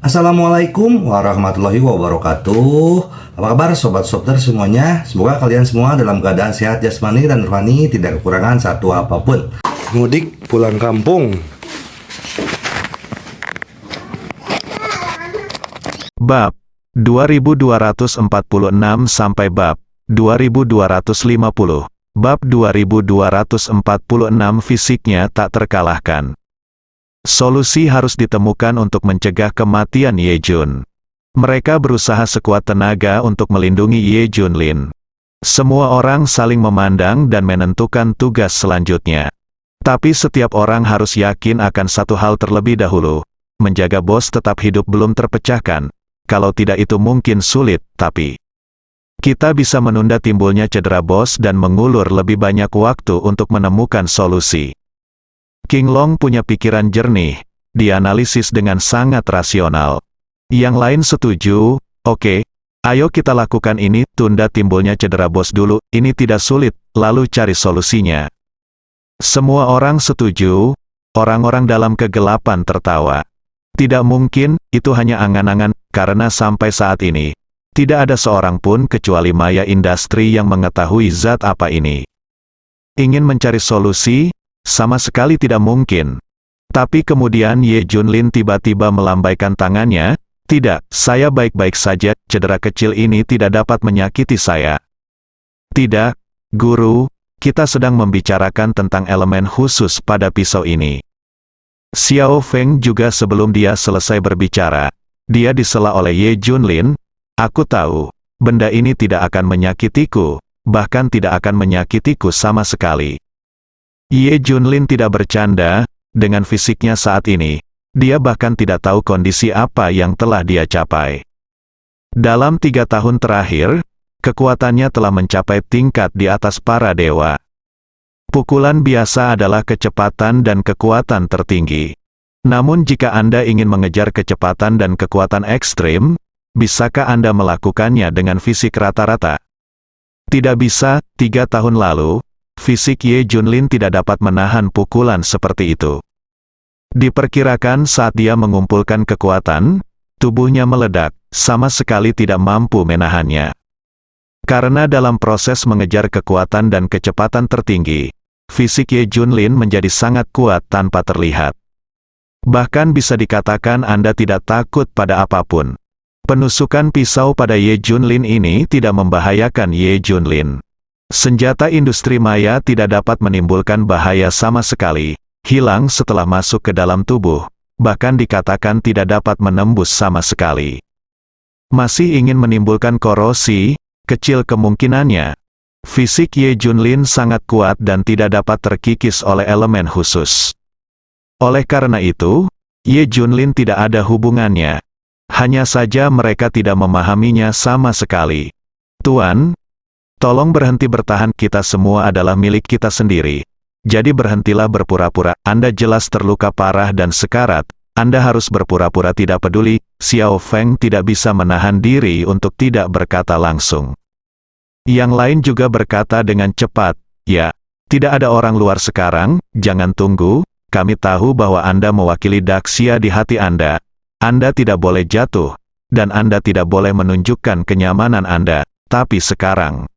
Assalamualaikum warahmatullahi wabarakatuh. Apa kabar sobat Softer semuanya? Semoga kalian semua dalam keadaan sehat jasmani dan rohani, tidak kekurangan satu apapun. Mudik pulang kampung. Bab 2246 sampai bab 2250. Bab 2246 fisiknya tak terkalahkan. Solusi harus ditemukan untuk mencegah kematian Ye Jun. Mereka berusaha sekuat tenaga untuk melindungi Ye Junlin. Semua orang saling memandang dan menentukan tugas selanjutnya. Tapi setiap orang harus yakin akan satu hal terlebih dahulu. Menjaga bos tetap hidup belum terpecahkan. Kalau tidak itu mungkin sulit, tapi kita bisa menunda timbulnya cedera bos dan mengulur lebih banyak waktu untuk menemukan solusi. King Long punya pikiran jernih, dianalisis dengan sangat rasional. Yang lain setuju, oke, ayo kita lakukan ini, tunda timbulnya cedera bos dulu, ini tidak sulit, lalu cari solusinya. Semua orang setuju, orang-orang dalam kegelapan tertawa. Tidak mungkin, itu hanya angan-angan, karena sampai saat ini, tidak ada seorang pun kecuali Maya Industri yang mengetahui zat apa ini. Ingin mencari solusi? Sama sekali tidak mungkin. Tapi kemudian Ye Junlin tiba-tiba melambaikan tangannya, "Tidak, saya baik-baik saja, cedera kecil ini tidak dapat menyakiti saya." "Tidak, Guru, kita sedang membicarakan tentang elemen khusus pada pisau ini." Xiao Feng juga sebelum dia selesai berbicara, dia disela oleh Ye Junlin, "Aku tahu, benda ini tidak akan menyakitiku, bahkan tidak akan menyakitiku sama sekali." Ye Junlin tidak bercanda, dengan fisiknya saat ini, dia bahkan tidak tahu kondisi apa yang telah dia capai. Dalam 3 tahun terakhir, kekuatannya telah mencapai tingkat di atas para dewa. Pukulan biasa adalah kecepatan dan kekuatan tertinggi. Namun jika Anda ingin mengejar kecepatan dan kekuatan ekstrim, bisakah Anda melakukannya dengan fisik rata-rata? Tidak bisa. 3 tahun lalu, fisik Ye Junlin tidak dapat menahan pukulan seperti itu. Diperkirakan saat dia mengumpulkan kekuatan, tubuhnya meledak, sama sekali tidak mampu menahannya. Karena dalam proses mengejar kekuatan dan kecepatan tertinggi, fisik Ye Junlin menjadi sangat kuat tanpa terlihat. Bahkan bisa dikatakan Anda tidak takut pada apapun. Penusukan pisau pada Ye Junlin ini tidak membahayakan Ye Junlin. Senjata industri maya tidak dapat menimbulkan bahaya sama sekali, hilang setelah masuk ke dalam tubuh, bahkan dikatakan tidak dapat menembus sama sekali. Masih ingin menimbulkan korosi, kecil kemungkinannya. Fisik Ye Junlin sangat kuat dan tidak dapat terkikis oleh elemen khusus. Oleh karena itu, Ye Junlin tidak ada hubungannya. Hanya saja mereka tidak memahaminya sama sekali. "Tuan, tolong berhenti bertahan, kita semua adalah milik kita sendiri. Jadi berhentilah berpura-pura, Anda jelas terluka parah dan sekarat, Anda harus berpura-pura tidak peduli." Xiao Feng tidak bisa menahan diri untuk tidak berkata langsung. Yang lain juga berkata dengan cepat, "Ya, tidak ada orang luar sekarang, jangan tunggu, kami tahu bahwa Anda mewakili Daxia di hati Anda. Anda tidak boleh jatuh, dan Anda tidak boleh menunjukkan kenyamanan Anda, tapi sekarang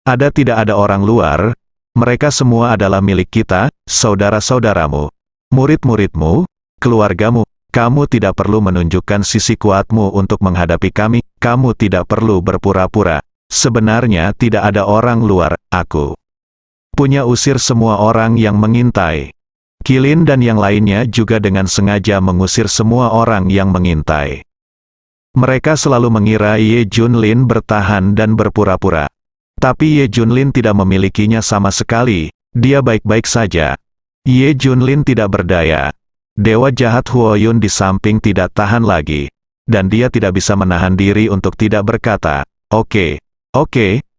tidak ada orang luar, mereka semua adalah milik kita, saudara-saudaramu, murid-muridmu, keluargamu, kamu tidak perlu menunjukkan sisi kuatmu untuk menghadapi kami, kamu tidak perlu berpura-pura, sebenarnya tidak ada orang luar, aku punya usir semua orang yang mengintai." Qilin dan yang lainnya juga dengan sengaja mengusir semua orang yang mengintai. Mereka selalu mengira Ye Junlin bertahan dan berpura-pura. Tapi Ye Junlin tidak memilikinya sama sekali, dia baik-baik saja. Ye Junlin tidak berdaya. Dewa jahat Huoyun di samping tidak tahan lagi. Dan dia tidak bisa menahan diri untuk tidak berkata, Oke,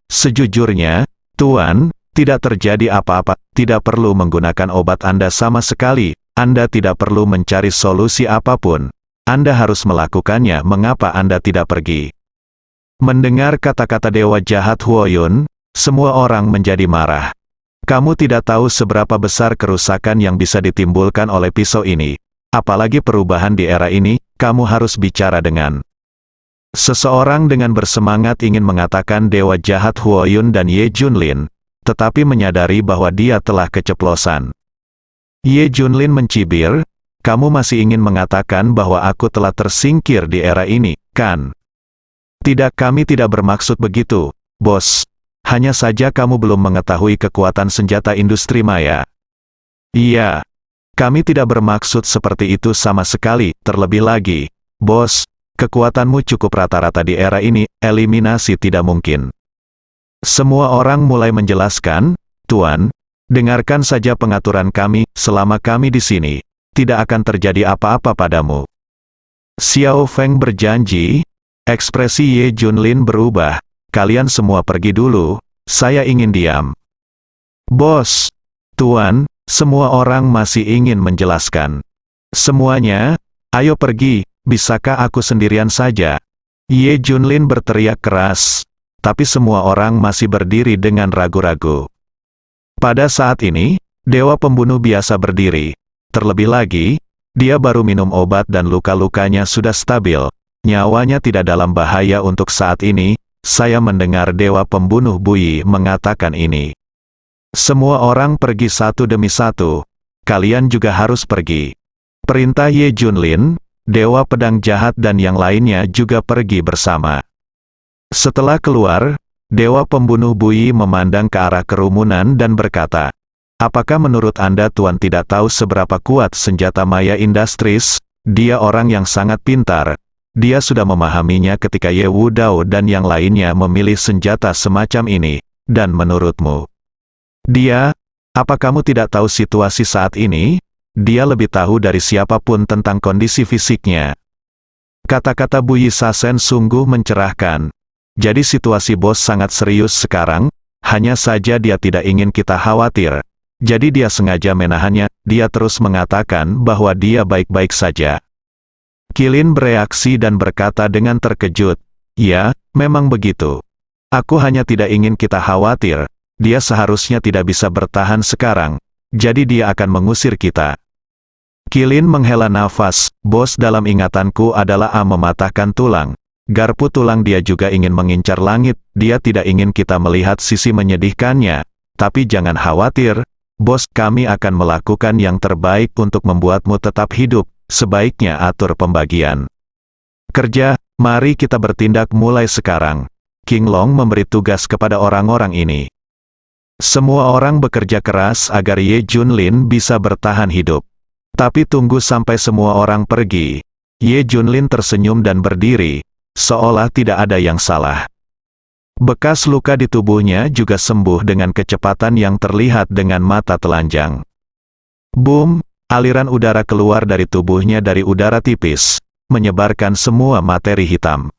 sejujurnya, Tuan, tidak terjadi apa-apa, tidak perlu menggunakan obat Anda sama sekali, Anda tidak perlu mencari solusi apapun. Anda harus melakukannya, mengapa Anda tidak pergi?" Mendengar kata-kata dewa jahat Huoyun, semua orang menjadi marah. Kamu tidak tahu seberapa besar kerusakan yang bisa ditimbulkan oleh pisau ini. Apalagi perubahan di era ini, kamu harus bicara dengan seseorang dengan bersemangat ingin mengatakan dewa jahat Huoyun dan Ye Junlin, tetapi menyadari bahwa dia telah keceplosan. Ye Junlin mencibir, kamu masih ingin mengatakan bahwa aku telah tersingkir di era ini, kan? Tidak, kami tidak bermaksud begitu, bos. Hanya saja kamu belum mengetahui kekuatan senjata industri maya. Iya. Kami tidak bermaksud seperti itu sama sekali, terlebih lagi, bos. Kekuatanmu cukup rata-rata di era ini, eliminasi tidak mungkin. Semua orang mulai menjelaskan, Tuan, dengarkan saja pengaturan kami, selama kami di sini, tidak akan terjadi apa-apa padamu. Xiao Feng berjanji, ekspresi Ye Junlin berubah, kalian semua pergi dulu, saya ingin diam. Bos, Tuan, semua orang masih ingin menjelaskan. Semuanya, ayo pergi. Bisakah aku sendirian saja? Ye Junlin berteriak keras, tapi semua orang masih berdiri dengan ragu-ragu. Pada saat ini, dewa pembunuh biasa berdiri. Terlebih lagi, dia baru minum obat dan luka-lukanya sudah stabil. Nyawanya tidak dalam bahaya untuk saat ini. Saya mendengar dewa pembunuh Buyi mengatakan ini. Semua orang pergi satu demi satu. Kalian juga harus pergi. Perintah Ye Junlin. Dewa pedang jahat dan yang lainnya juga pergi bersama. Setelah keluar, dewa pembunuh Buyi memandang ke arah kerumunan dan berkata, apakah menurut Anda Tuan tidak tahu seberapa kuat senjata Maya Industries? Dia orang yang sangat pintar. Dia sudah memahaminya ketika Ye Wudao dan yang lainnya memilih senjata semacam ini. Dan menurutmu, dia, apa kamu tidak tahu situasi saat ini? Dia lebih tahu dari siapapun tentang kondisi fisiknya. Kata-kata Buyi Sasen sungguh mencerahkan. Jadi situasi bos sangat serius sekarang, hanya saja dia tidak ingin kita khawatir. Jadi dia sengaja menahannya, dia terus mengatakan bahwa dia baik-baik saja. Qilin bereaksi dan berkata dengan terkejut, ya, memang begitu. Aku hanya tidak ingin kita khawatir, dia seharusnya tidak bisa bertahan sekarang, jadi dia akan mengusir kita. Qilin menghela nafas, bos dalam ingatanku adalah mematahkan tulang. Garpu tulang dia juga ingin mengincar langit, dia tidak ingin kita melihat sisi menyedihkannya. Tapi jangan khawatir, bos, kami akan melakukan yang terbaik untuk membuatmu tetap hidup, sebaiknya atur pembagian kerja, mari kita bertindak mulai sekarang. King Long memberi tugas kepada orang-orang ini. Semua orang bekerja keras agar Ye Junlin bisa bertahan hidup. Tapi tunggu sampai semua orang pergi. Ye Junlin tersenyum dan berdiri, seolah tidak ada yang salah. Bekas luka di tubuhnya juga sembuh dengan kecepatan yang terlihat dengan mata telanjang. Boom, aliran udara keluar dari tubuhnya dari udara tipis, menyebarkan semua materi hitam.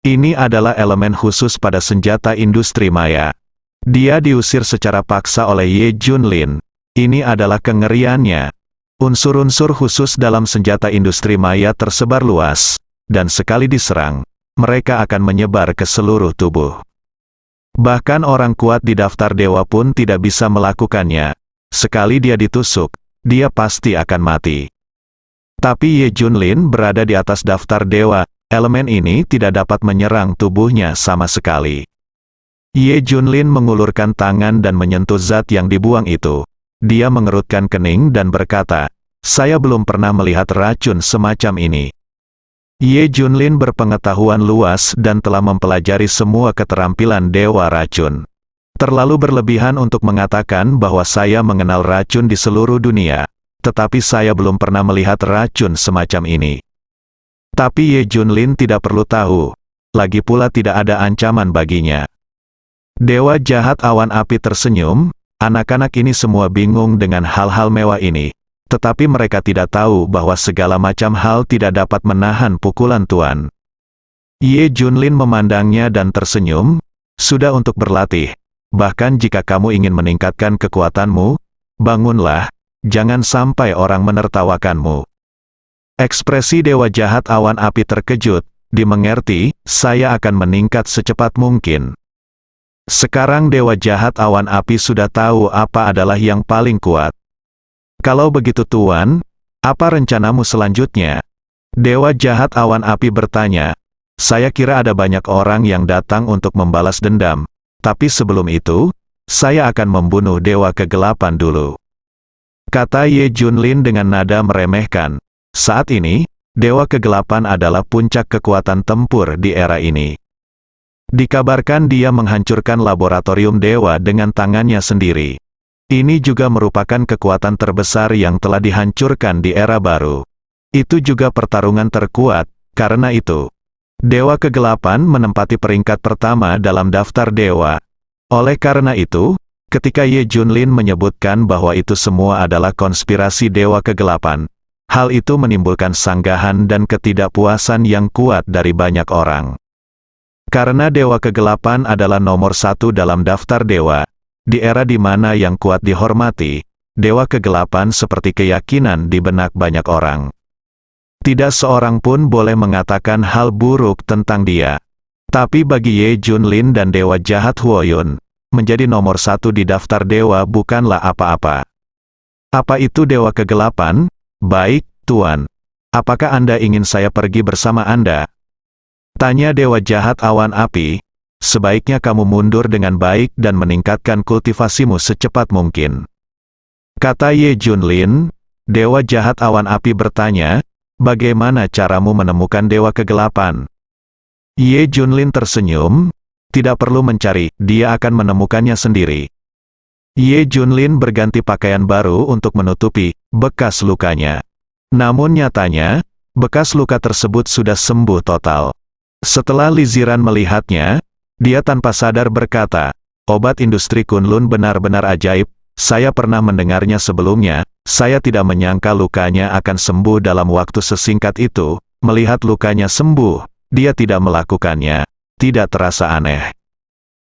Ini adalah elemen khusus pada senjata industri maya. Dia diusir secara paksa oleh Ye Junlin. Ini adalah kengeriannya. Unsur-unsur khusus dalam senjata industri maya tersebar luas, dan sekali diserang, mereka akan menyebar ke seluruh tubuh. Bahkan orang kuat di daftar dewa pun tidak bisa melakukannya. Sekali dia ditusuk, dia pasti akan mati. Tapi Ye Junlin berada di atas daftar dewa, elemen ini tidak dapat menyerang tubuhnya sama sekali. Ye Junlin mengulurkan tangan dan menyentuh zat yang dibuang itu. Dia mengerutkan kening dan berkata, saya belum pernah melihat racun semacam ini. Ye Junlin berpengetahuan luas dan telah mempelajari semua keterampilan dewa racun. Terlalu berlebihan untuk mengatakan bahwa saya mengenal racun di seluruh dunia, tetapi saya belum pernah melihat racun semacam ini. Tapi Ye Junlin tidak perlu tahu, lagi pula tidak ada ancaman baginya. Dewa jahat awan api tersenyum. Anak-anak ini semua bingung dengan hal-hal mewah ini, tetapi mereka tidak tahu bahwa segala macam hal tidak dapat menahan pukulan Tuan. Ye Junlin memandangnya dan tersenyum, sudah untuk berlatih, bahkan jika kamu ingin meningkatkan kekuatanmu, bangunlah, jangan sampai orang menertawakanmu. Ekspresi dewa jahat awan api terkejut, dimengerti, saya akan meningkat secepat mungkin. Sekarang dewa jahat awan api sudah tahu apa adalah yang paling kuat. Kalau begitu Tuan, apa rencanamu selanjutnya? Dewa jahat awan api bertanya, saya kira ada banyak orang yang datang untuk membalas dendam, tapi sebelum itu, saya akan membunuh Dewa Kegelapan dulu. Kata Ye Junlin dengan nada meremehkan. Saat ini, Dewa Kegelapan adalah puncak kekuatan tempur di era ini. Dikabarkan dia menghancurkan laboratorium Dewa dengan tangannya sendiri. Ini juga merupakan kekuatan terbesar yang telah dihancurkan di era baru. Itu juga pertarungan terkuat, karena itu, Dewa Kegelapan menempati peringkat pertama dalam daftar dewa. Oleh karena itu, ketika Ye Junlin menyebutkan bahwa itu semua adalah konspirasi Dewa Kegelapan, hal itu menimbulkan sanggahan dan ketidakpuasan yang kuat dari banyak orang. Karena Dewa Kegelapan adalah nomor satu dalam daftar dewa, di era di mana yang kuat dihormati, Dewa Kegelapan seperti keyakinan di benak banyak orang. Tidak seorang pun boleh mengatakan hal buruk tentang dia. Tapi bagi Ye Junlin dan Dewa Jahat Huoyun, menjadi nomor satu di daftar dewa bukanlah apa-apa. Apa itu Dewa Kegelapan? Baik, Tuan. Apakah Anda ingin saya pergi bersama Anda? Tanya Dewa Jahat Awan Api. Sebaiknya kamu mundur dengan baik dan meningkatkan kultivasimu secepat mungkin. Kata Ye Junlin. Dewa Jahat Awan Api bertanya, bagaimana caramu menemukan Dewa Kegelapan? Ye Junlin tersenyum, tidak perlu mencari, dia akan menemukannya sendiri. Ye Junlin berganti pakaian baru untuk menutupi bekas lukanya. Namun nyatanya, bekas luka tersebut sudah sembuh total. Setelah Li Ziran melihatnya, dia tanpa sadar berkata, obat industri Kunlun benar-benar ajaib, saya pernah mendengarnya sebelumnya, saya tidak menyangka lukanya akan sembuh dalam waktu sesingkat itu. Melihat lukanya sembuh, dia tidak melakukannya, tidak terasa aneh.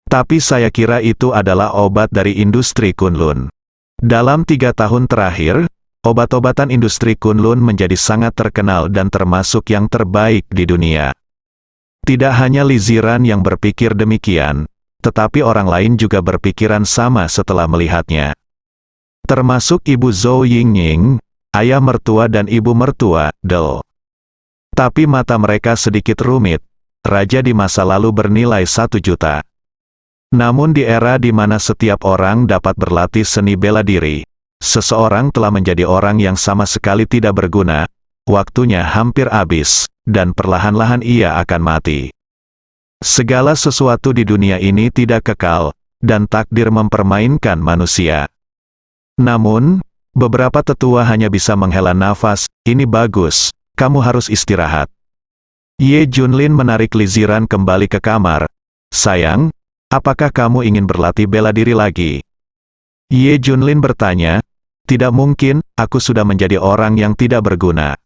Tapi saya kira itu adalah obat dari industri Kunlun. Dalam 3 tahun terakhir, obat-obatan industri Kunlun menjadi sangat terkenal dan termasuk yang terbaik di dunia. Tidak hanya Li Ziran yang berpikir demikian, tetapi orang lain juga berpikiran sama setelah melihatnya. Termasuk Ibu Zhou Yingning, ayah mertua dan ibu mertua, Del. Tapi mata mereka sedikit rumit. Raja di masa lalu bernilai 1 juta. Namun di era di mana setiap orang dapat berlatih seni bela diri, seseorang telah menjadi orang yang sama sekali tidak berguna, waktunya hampir habis, dan perlahan-lahan ia akan mati. Segala sesuatu di dunia ini tidak kekal, dan takdir mempermainkan manusia. Namun, beberapa tetua hanya bisa menghela nafas, ini bagus, kamu harus istirahat. Ye Junlin menarik Li Ziran kembali ke kamar. Sayang, apakah kamu ingin berlatih bela diri lagi? Ye Junlin bertanya, tidak mungkin, aku sudah menjadi orang yang tidak berguna.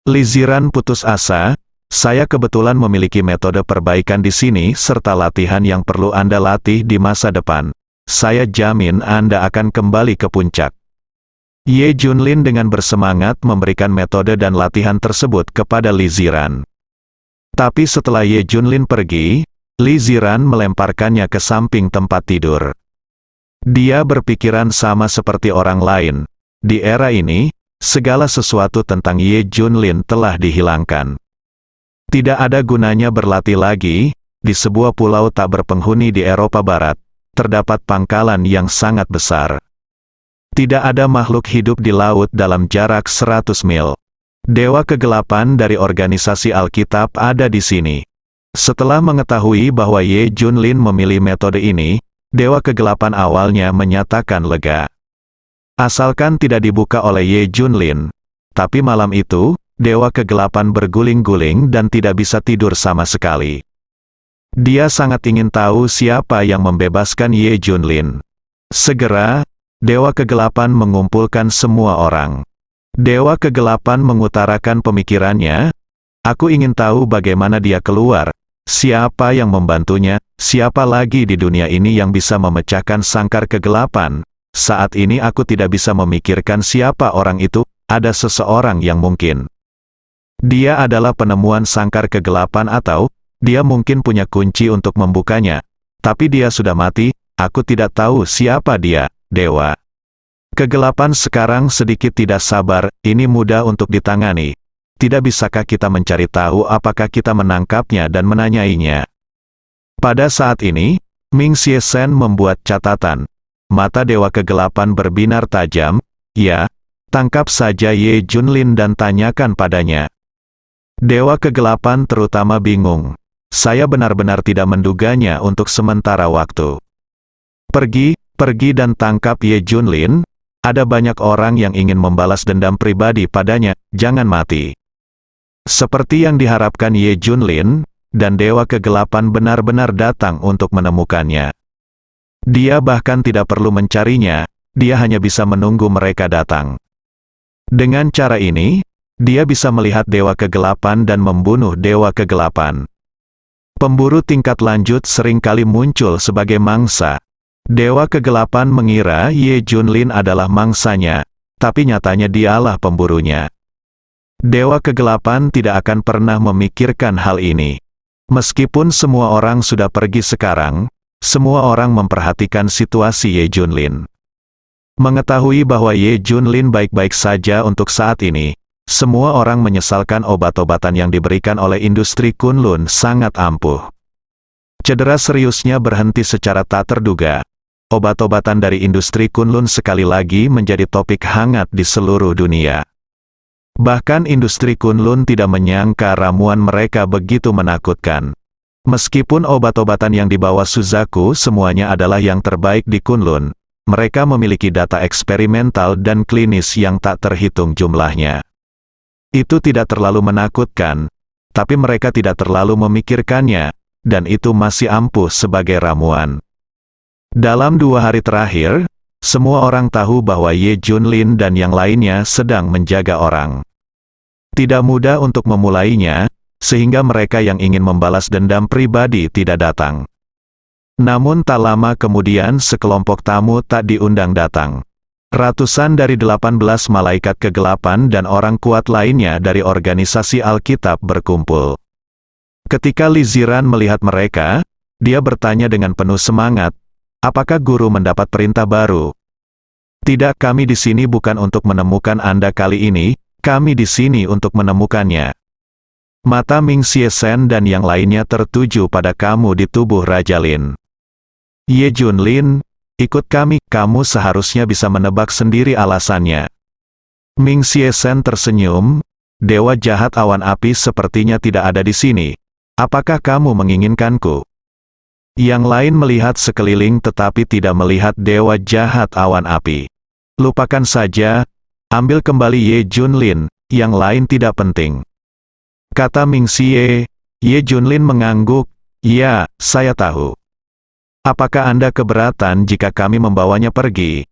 Li Ziran putus asa, saya kebetulan memiliki metode perbaikan di sini serta latihan yang perlu Anda latih di masa depan. Saya jamin Anda akan kembali ke puncak. Ye Junlin dengan bersemangat memberikan metode dan latihan tersebut kepada Li Ziran. Tapi setelah Ye Junlin pergi, Li Ziran melemparkannya ke samping tempat tidur. Dia berpikiran sama seperti orang lain. Di era ini, segala sesuatu tentang Ye Junlin telah dihilangkan. Tidak ada gunanya berlatih lagi. Di sebuah pulau tak berpenghuni di Eropa Barat, terdapat pangkalan yang sangat besar. Tidak ada makhluk hidup di laut dalam jarak 100 mil. Dewa Kegelapan dari organisasi Alkitab ada di sini. Setelah mengetahui bahwa Ye Junlin memilih metode ini, Dewa Kegelapan awalnya menyatakan lega. Asalkan tidak dibuka oleh Ye Junlin. Tapi malam itu, Dewa Kegelapan berguling-guling dan tidak bisa tidur sama sekali. Dia sangat ingin tahu siapa yang membebaskan Ye Junlin. Segera, Dewa Kegelapan mengumpulkan semua orang. Dewa Kegelapan mengutarakan pemikirannya, aku ingin tahu bagaimana dia keluar, siapa yang membantunya, siapa lagi di dunia ini yang bisa memecahkan sangkar kegelapan. Saat ini aku tidak bisa memikirkan siapa orang itu, ada seseorang yang mungkin. Dia adalah penemuan sangkar kegelapan atau, dia mungkin punya kunci untuk membukanya. Tapi dia sudah mati, aku tidak tahu siapa dia, Dewa. Kegelapan sekarang sedikit tidak sabar, ini mudah untuk ditangani. tidak bisakah kita mencari tahu apakah kita menangkapnya dan menanyainya? Pada saat ini, Ming Xie Shen membuat catatan. Mata Dewa Kegelapan berbinar tajam. Ya, tangkap saja Ye Junlin dan tanyakan padanya. Dewa Kegelapan terutama bingung. Saya benar-benar tidak menduganya untuk sementara waktu. Pergi dan tangkap Ye Junlin. Ada banyak orang yang ingin membalas dendam pribadi padanya, jangan mati. Seperti yang diharapkan Ye Junlin, dan Dewa Kegelapan benar-benar datang untuk menemukannya. Dia bahkan tidak perlu mencarinya, dia hanya bisa menunggu mereka datang. Dengan cara ini, dia bisa melihat Dewa Kegelapan dan membunuh Dewa Kegelapan. Pemburu tingkat lanjut seringkali muncul sebagai mangsa. Dewa Kegelapan mengira Ye Junlin adalah mangsanya, tapi nyatanya dialah pemburunya. Dewa Kegelapan tidak akan pernah memikirkan hal ini. Meskipun semua orang sudah pergi sekarang, semua orang memperhatikan situasi Ye Junlin. Mengetahui bahwa Ye Junlin baik-baik saja untuk saat ini, semua orang menyesalkan obat-obatan yang diberikan oleh industri Kunlun sangat ampuh. Cedera seriusnya berhenti secara tak terduga. Obat-obatan dari industri Kunlun sekali lagi menjadi topik hangat di seluruh dunia. Bahkan industri Kunlun tidak menyangka ramuan mereka begitu menakutkan. Meskipun obat-obatan yang dibawa Suzaku semuanya adalah yang terbaik di Kunlun, mereka memiliki data eksperimental dan klinis yang tak terhitung jumlahnya. Itu tidak terlalu menakutkan, tapi mereka tidak terlalu memikirkannya, dan itu masih ampuh sebagai ramuan. Dalam 2 hari terakhir, semua orang tahu bahwa Ye Junlin dan yang lainnya sedang menjaga orang. Tidak mudah untuk memulainya, sehingga mereka yang ingin membalas dendam pribadi tidak datang. Namun tak lama kemudian sekelompok tamu tak diundang datang. Ratusan dari 18 malaikat kegelapan dan orang kuat lainnya dari organisasi Alkitab berkumpul. Ketika Li Ziran melihat mereka, dia bertanya dengan penuh semangat, "Apakah guru mendapat perintah baru?" "Tidak, kami di sini bukan untuk menemukan Anda kali ini, kami di sini untuk menemukannya." Mata Ming Xie Shen dan yang lainnya tertuju pada kamu di tubuh Raja Lin. "Ye Junlin, ikut kami, kamu seharusnya bisa menebak sendiri alasannya." Ming Xie Shen tersenyum, "Dewa jahat awan api sepertinya tidak ada di sini. Apakah kamu menginginkanku?" Yang lain melihat sekeliling tetapi tidak melihat dewa jahat awan api. "Lupakan saja, ambil kembali Ye Junlin, yang lain tidak penting," kata Ming Xie. Ye Junlin mengangguk, "Ya, saya tahu. Apakah Anda keberatan jika kami membawanya pergi?"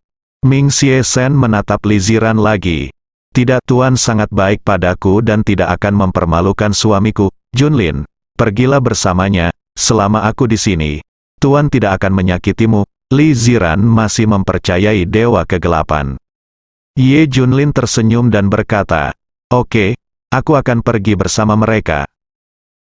Ming Xie Shen menatap Li Ziran lagi. "Tidak, Tuan sangat baik padaku dan tidak akan mempermalukan suamiku. Junlin, pergilah bersamanya. Selama aku di sini, Tuan tidak akan menyakitimu." Li Ziran masih mempercayai Dewa Kegelapan. Ye Junlin tersenyum dan berkata, "Oke, aku akan pergi bersama mereka."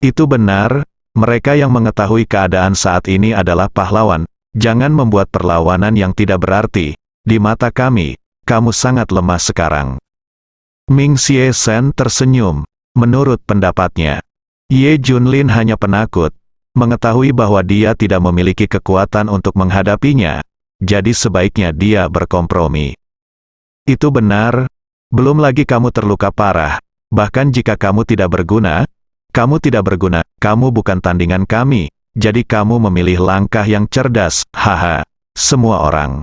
Itu benar, mereka yang mengetahui keadaan saat ini adalah pahlawan. Jangan membuat perlawanan yang tidak berarti. Di mata kami, kamu sangat lemah sekarang. Ming Xie Shen tersenyum. Menurut pendapatnya, Ye Junlin hanya penakut. Mengetahui bahwa dia tidak memiliki kekuatan untuk menghadapinya, jadi sebaiknya dia berkompromi. Itu benar, belum lagi kamu terluka parah, bahkan jika kamu tidak berguna, kamu bukan tandingan kami, jadi kamu memilih langkah yang cerdas, haha. Semua orang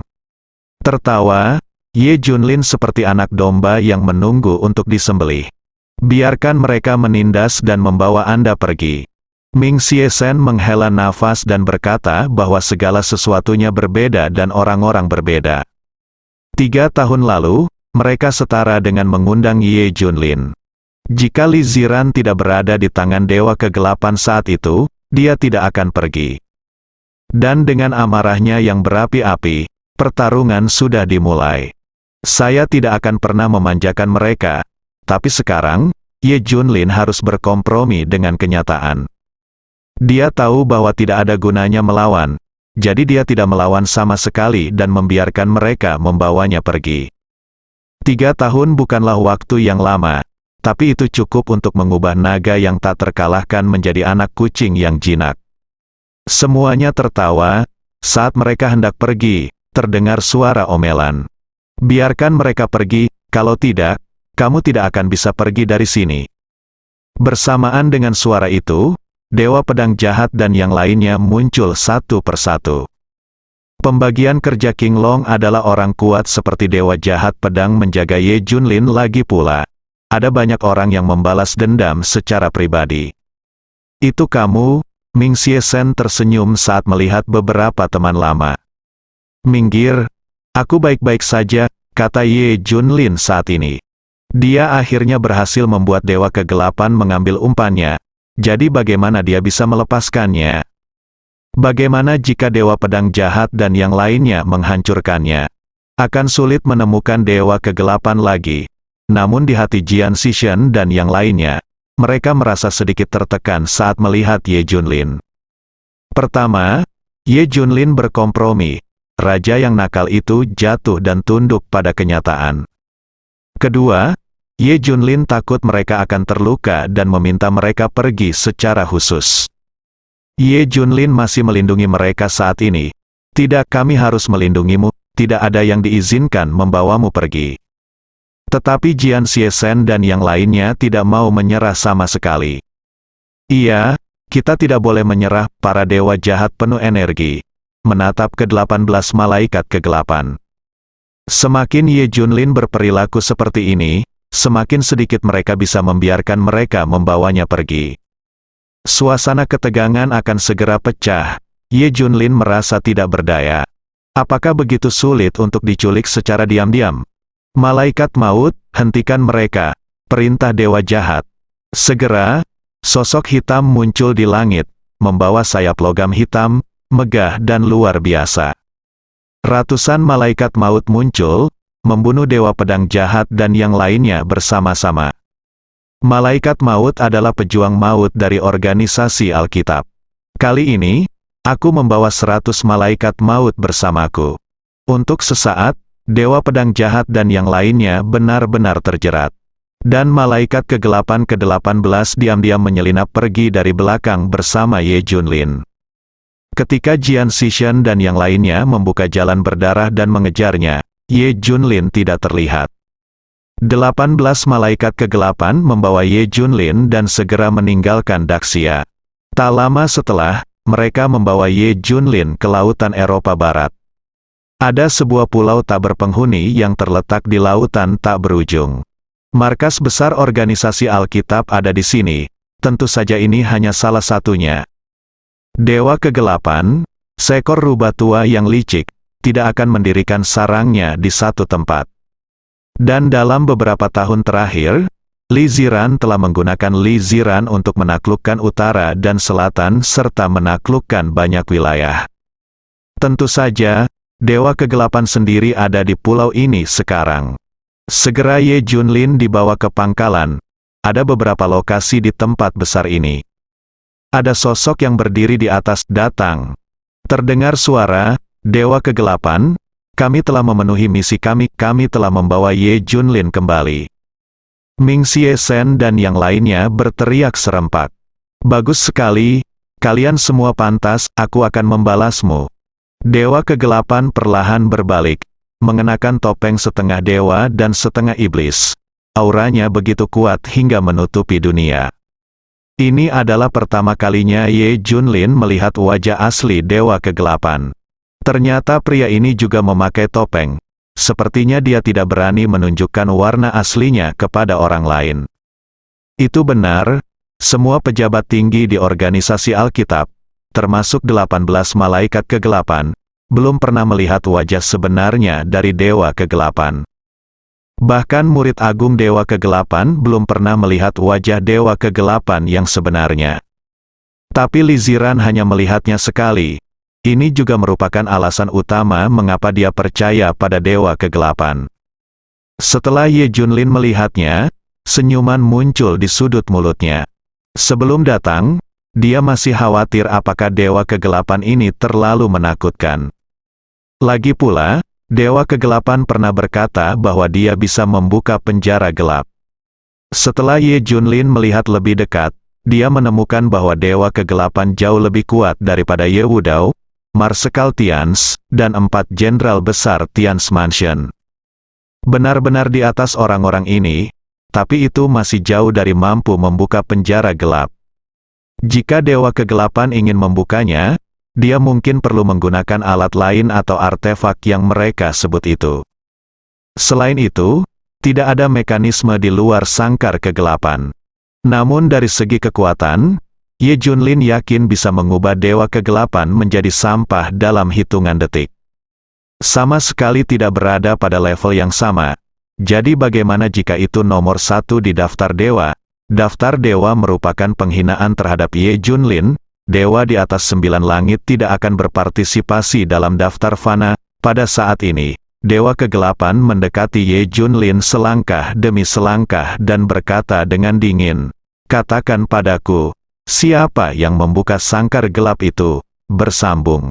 tertawa. Ye Junlin seperti anak domba yang menunggu untuk disembelih. Biarkan mereka menindas dan membawa Anda pergi. Ming Xie Shen menghela nafas dan berkata bahwa segala sesuatunya berbeda dan orang-orang berbeda. 3 tahun lalu, mereka setara dengan mengundang Ye Junlin. Jika Li Ziran tidak berada di tangan Dewa Kegelapan saat itu, dia tidak akan pergi. Dan dengan amarahnya yang berapi-api, pertarungan sudah dimulai. Saya tidak akan pernah memanjakan mereka, tapi sekarang, Ye Junlin harus berkompromi dengan kenyataan. Dia tahu bahwa tidak ada gunanya melawan, jadi dia tidak melawan sama sekali dan membiarkan mereka membawanya pergi. 3 tahun bukanlah waktu yang lama, tapi itu cukup untuk mengubah naga yang tak terkalahkan menjadi anak kucing yang jinak. Semuanya tertawa. Saat mereka hendak pergi, terdengar suara omelan. Biarkan mereka pergi, kalau tidak, kamu tidak akan bisa pergi dari sini. Bersamaan dengan suara itu, Dewa Pedang Jahat dan yang lainnya muncul satu persatu. Pembagian kerja King Long adalah orang kuat seperti Dewa Jahat Pedang menjaga Ye Junlin lagi pula. Ada banyak orang yang membalas dendam secara pribadi. Itu kamu, Ming Xie Shen tersenyum saat melihat beberapa teman lama. Minggir, aku baik-baik saja, kata Ye Junlin saat ini. Dia akhirnya berhasil membuat Dewa Kegelapan mengambil umpannya, jadi bagaimana dia bisa melepaskannya? Bagaimana jika Dewa Pedang Jahat dan yang lainnya menghancurkannya? Akan sulit menemukan Dewa Kegelapan lagi. Namun di hati Jian Xishan dan yang lainnya, mereka merasa sedikit tertekan saat melihat Ye Junlin. Pertama, Ye Junlin berkompromi. Raja yang nakal itu jatuh dan tunduk pada kenyataan. Kedua, Ye Junlin takut mereka akan terluka dan meminta mereka pergi secara khusus. Ye Junlin masih melindungi mereka saat ini. Tidak, kami harus melindungimu, tidak ada yang diizinkan membawamu pergi. Tetapi Jian Xie Shen dan yang lainnya tidak mau menyerah sama sekali. Iya, kita tidak boleh menyerah, para dewa jahat penuh energi. Menatap ke-18 malaikat kegelapan. Semakin Ye Junlin berperilaku seperti ini, semakin sedikit mereka bisa membiarkan mereka membawanya pergi. Suasana ketegangan akan segera pecah. Ye Junlin merasa tidak berdaya. Apakah begitu sulit untuk diculik secara diam-diam? Malaikat maut, hentikan mereka, perintah dewa jahat. Segera, sosok hitam muncul di langit, membawa sayap logam hitam, megah dan luar biasa. Ratusan malaikat maut muncul, membunuh Dewa Pedang Jahat dan yang lainnya bersama-sama. Malaikat maut adalah pejuang maut dari organisasi Alkitab. Kali ini, aku membawa 100 malaikat maut bersamaku. Untuk sesaat, Dewa Pedang Jahat dan yang lainnya benar-benar terjerat. Dan malaikat kegelapan ke-18 diam-diam menyelinap pergi dari belakang bersama Ye Junlin. Ketika Jian Xishan dan yang lainnya membuka jalan berdarah dan mengejarnya, Ye Junlin tidak terlihat. 18 malaikat kegelapan membawa Ye Junlin dan segera meninggalkan Daxia. Tak lama setelah, mereka membawa Ye Junlin ke lautan Eropa Barat. Ada sebuah pulau tak berpenghuni yang terletak di lautan tak berujung. Markas besar organisasi Alkitab ada di sini, tentu saja ini hanya salah satunya. Dewa Kegelapan, seekor rubah tua yang licik, tidak akan mendirikan sarangnya di satu tempat. Dan dalam beberapa tahun terakhir, Li Ziran telah menggunakan Li Ziran untuk menaklukkan utara dan selatan serta menaklukkan banyak wilayah. Tentu saja, Dewa Kegelapan sendiri ada di pulau ini sekarang. Segera Ye Junlin dibawa ke pangkalan. Ada beberapa lokasi di tempat besar ini. Ada sosok yang berdiri di atas, datang. Terdengar suara, Dewa Kegelapan, kami telah memenuhi misi kami telah membawa Ye Junlin kembali. Ming Xie Shen dan yang lainnya berteriak serempak. Bagus sekali, kalian semua pantas, aku akan membalasmu. Dewa Kegelapan perlahan berbalik, mengenakan topeng setengah dewa dan setengah iblis. Auranya begitu kuat hingga menutupi dunia. Ini adalah pertama kalinya Ye Junlin melihat wajah asli Dewa Kegelapan. Ternyata pria ini juga memakai topeng. Sepertinya dia tidak berani menunjukkan warna aslinya kepada orang lain. Itu benar, semua pejabat tinggi di organisasi Alkitab, termasuk 18 malaikat kegelapan, belum pernah melihat wajah sebenarnya dari Dewa Kegelapan. Bahkan murid agung Dewa Kegelapan belum pernah melihat wajah Dewa Kegelapan yang sebenarnya. Tapi Li Ziran hanya melihatnya sekali. Ini juga merupakan alasan utama mengapa dia percaya pada Dewa Kegelapan. Setelah Ye Junlin melihatnya, senyuman muncul di sudut mulutnya. Sebelum datang, dia masih khawatir apakah Dewa Kegelapan ini terlalu menakutkan. Lagi pula, Dewa Kegelapan pernah berkata bahwa dia bisa membuka penjara gelap. Setelah Ye Junlin melihat lebih dekat, dia menemukan bahwa Dewa Kegelapan jauh lebih kuat daripada Ye Wudao, Marsekal Tians, dan 4 Jenderal Besar Tians Mansion. Benar-benar di atas orang-orang ini, tapi itu masih jauh dari mampu membuka penjara gelap. Jika Dewa Kegelapan ingin membukanya, dia mungkin perlu menggunakan alat lain atau artefak yang mereka sebut itu. Selain itu, tidak ada mekanisme di luar sangkar kegelapan. Namun dari segi kekuatan, Ye Junlin yakin bisa mengubah Dewa Kegelapan menjadi sampah dalam hitungan detik. Sama sekali tidak berada pada level yang sama. Jadi bagaimana jika itu nomor 1 di daftar dewa? Daftar dewa merupakan penghinaan terhadap Ye Junlin. Dewa di atas 9 langit tidak akan berpartisipasi dalam daftar fana. Pada saat ini, Dewa Kegelapan mendekati Ye Junlin selangkah demi selangkah dan berkata dengan dingin, "Katakan padaku, siapa yang membuka sangkar gelap itu?" Bersambung.